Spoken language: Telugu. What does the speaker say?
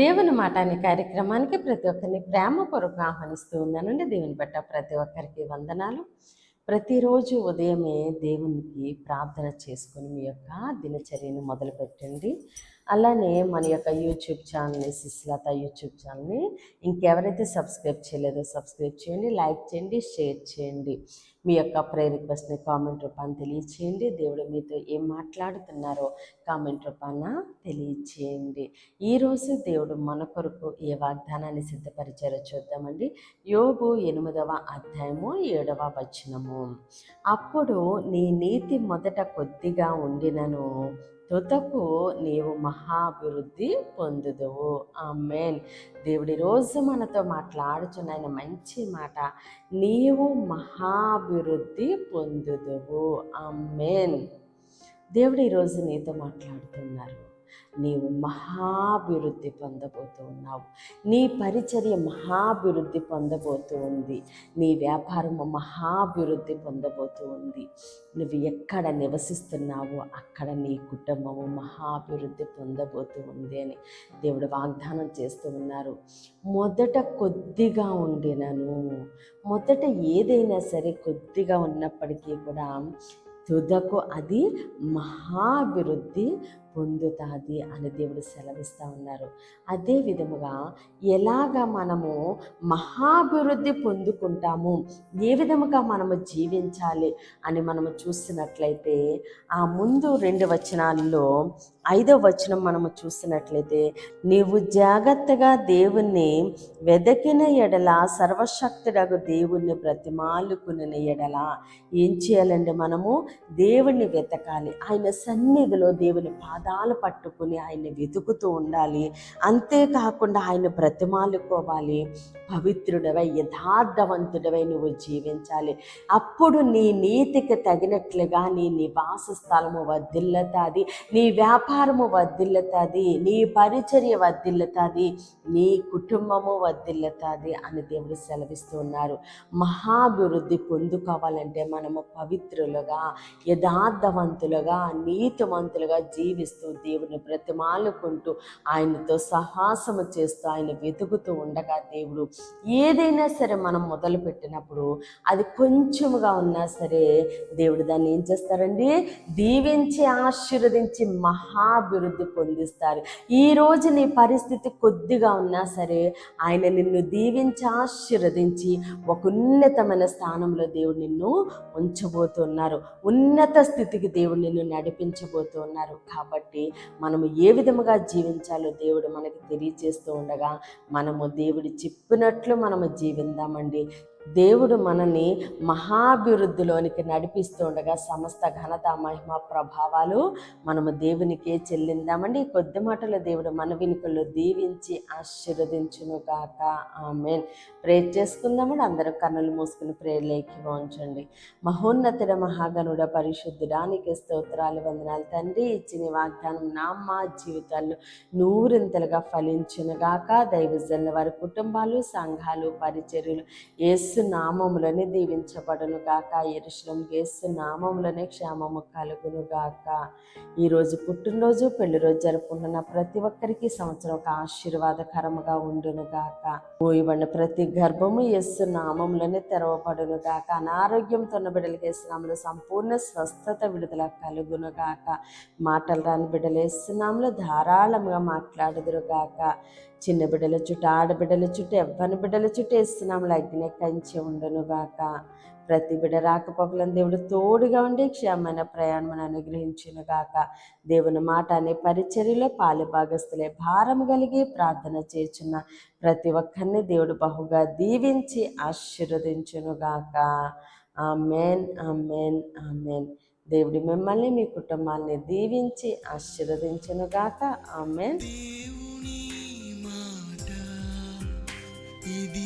దేవుని మాట అనే కార్యక్రమానికి ప్రతి ఒక్కరిని ప్రేమపూర్వకంగా ఆహ్వానిస్తూ ఉన్నానండి. దేవుని పట్ల ప్రతి ఒక్కరికి వందనాలు. ప్రతిరోజు ఉదయమే దేవునికి ప్రార్థన చేసుకొని మీ యొక్క దినచర్యను మొదలుపెట్టండి. అలానే మన యొక్క యూట్యూబ్ ఛానల్ని, సిస్లత యూట్యూబ్ ఛానల్ని ఇంకెవరైతే సబ్స్క్రైబ్ చేయలేదో సబ్స్క్రైబ్ చేయండి, లైక్ చేయండి, షేర్ చేయండి. మీ యొక్క ప్రేయర్ రిక్వెస్ట్ని కామెంట్ రూపాన్ని తెలియచేయండి. దేవుడు మీతో ఏం మాట్లాడుతున్నారో కామెంట్ రూపాన తెలియచేయండి. ఈరోజు దేవుడు మన కొరకు ఏ వాగ్దానాన్ని సిద్ధపరిచారో చూద్దామండి. యోబు 8వ అధ్యాయము 7వ వచనము. అప్పుడు నీ నీతి మొదట కొద్దిగా ఉండినను తుదకు నీవు మహాభివృద్ధి పొందుదువు. ఆమేన్. దేవుడి రోజు మనతో మాట్లాడుచున్న ఆయన మంచి మాట, నీవు మహాభివృద్ధి పొందుదువు. ఆమేన్. దేవుడు ఈరోజు నీతో మాట్లాడుతున్నారు. నీవు మహాభివృద్ధి పొందబోతూ ఉన్నావు. నీ పరిచర్య మహాభివృద్ధి పొందబోతూ ఉంది. నీ వ్యాపారము మహాభివృద్ధి పొందబోతూ ఉంది. నువ్వు ఎక్కడ నివసిస్తున్నావో అక్కడ నీ కుటుంబము మహాభివృద్ధి పొందబోతూ ఉంది అని దేవుడు వాగ్దానం చేస్తూ ఉన్నారు. మొదట కొద్దిగా ఉండినను, మొదట ఏదైనా సరే కొద్దిగా ఉన్నప్పటికీ కూడా తుదకు అది మహాభివృద్ధి పొందుతుంది అని దేవుడు సెలవిస్తూ ఉన్నారు. అదే విధముగా ఎలాగా మనము మహాభివృద్ధి పొందుకుంటాము, ఏ విధముగా మనము జీవించాలి అని మనము చూసినట్లయితే ఆ ముందు 2 వచనాల్లో 5వ వచనం మనము చూసినట్లయితే, నీవు జాగ్రత్తగా దేవుణ్ణి వెదకిన ఎడల, సర్వశక్తుడగు దేవుణ్ణి బ్రతిమాలుకున్న ఎడల ఏం చేయాలండి? మనము దేవుణ్ణి వెతకాలి. ఆయన సన్నిధిలో దేవుని పాదాలు పట్టుకుని ఆయన్ని వెతుకుతూ ఉండాలి. అంతేకాకుండా ఆయన బ్రతిమాలుకోవాలి. పవిత్రుడవై యథార్థవంతుడవై నువ్వు జీవించాలి. అప్పుడు నీ నీతికి తగినట్లుగా నీ నివాస స్థలము వర్ధిల్లుతుంది, నీ వ్యాపారము వర్ధిల్లుతుంది, నీ పరిచర్య వర్ధిల్లుతుంది, నీ కుటుంబము వర్ధిల్లుతుంది అని దేవుడు సెలవిస్తూ ఉన్నారు. మహాభివృద్ధి పొందుకోవాలంటే మనము పవిత్రులుగా, యథార్థవంతులుగా, నీతిమంతులుగా జీవిస్తూ దేవుని బ్రతిమాలుకుంటూ ఆయనతో సహాసము చేస్తూ ఆయన వెతుకుతూ ఉండగా దేవుడు ఏదైనా సరే మనం మొదలుపెట్టినప్పుడు అది కొంచెముగా ఉన్నా సరే దేవుడు దాన్ని ఏం చేస్తారండి? దీవించి ఆశీర్వదించి మహాభివృద్ధి పొందిస్తారు. ఈరోజు నీ పరిస్థితి కొద్దిగా ఉన్నా సరే ఆయన నిన్ను దీవించి ఆశీర్వదించి ఒక ఉన్నతమైన స్థానంలో దేవుడు నిన్ను ఉంచబోతున్నారు. ఉన్నత స్థితికి దేవుడు నిన్ను నడిపించబోతున్నారు. కాబట్టి మనము ఏ విధముగా జీవించాలో దేవుడు మనకి తెలియజేస్తూ ఉండగా మనము దేవుడు చెప్పినట్లు మనము జీవిద్దామండి. దేవుడు మనని మహాభివృద్ధిలోనికి నడిపిస్తూ ఉండగా సమస్త ఘనత, మహిమ, ప్రభావాలు మనము దేవునికే చెల్లిందామండి. కొద్ది మాటలో దేవుడు మన వినుకల్లో దీవించి ఆశీర్వదించును గాక. ఆమేన్. ప్రేర్ చేసుకుందామండి. అందరూ కన్నులు మూసుకుని ప్రేర్లేకి ఉంచండి. మహోన్నతుడ, మహాగణుడ, పరిశుద్ధుడానికి స్తోత్రాలు, వందనాలు తండ్రి. ఇచ్చిన వాగ్దానం మా జీవితాల్లో నూరింతలుగా ఫలించును గాక. దైవజనుల వారి కుటుంబాలు, సంఘాలు, పరిచర్యలు యేసు నామములోనే దీవించబడును గాక. యెరూషలేము యేసు నామములోనే క్షేమము కలుగును గాక. ఈరోజు పుట్టినరోజు, పెళ్లి రోజు జరుపుకుంటున్న ప్రతి ఒక్కరికి సంవత్సరం ఒక ఆశీర్వాదకరముగా ఉండును గాక. మోయబడిన ప్రతి గర్భము యేసు నామములోనే తెరవబడును గాక. అనారోగ్యంతో ఉన్న బిడ్డలకి యేసు నామములో సంపూర్ణ స్వస్థత, విడుదల కలుగును గాక. మాటలు రాని బిడ్డలు యేసు నామములో ధారాళముగా మాట్లాడుదురు గాక. చిన్న బిడ్డల చుట్టూ, ఆడబిడ్డల చుట్టూ, యవ్వన బిడ్డల చుట్టూ యేసునామములో అగ్ని కంచె ఉండును గాక. ప్రతి బిడ్డ రాకపోకలను దేవుడు తోడుగా ఉండి క్షేమమైన ప్రయాణం అనుగ్రహించును గాక. దేవుని మాట అనే పరిచర్యలో పాలుభాగస్తులే భారం కలిగి ప్రార్థన చేస్తున్న ప్రతి ఒక్కరిని దేవుడు బహుగా దీవించి ఆశీర్వదించును గాక. ఆమేన్, ఆమేన్, ఆమేన్. దేవుడి మిమ్మల్ని, మీ కుటుంబాన్ని దీవించి ఆశీర్వదించును గాక. ఆమేన్. ఇది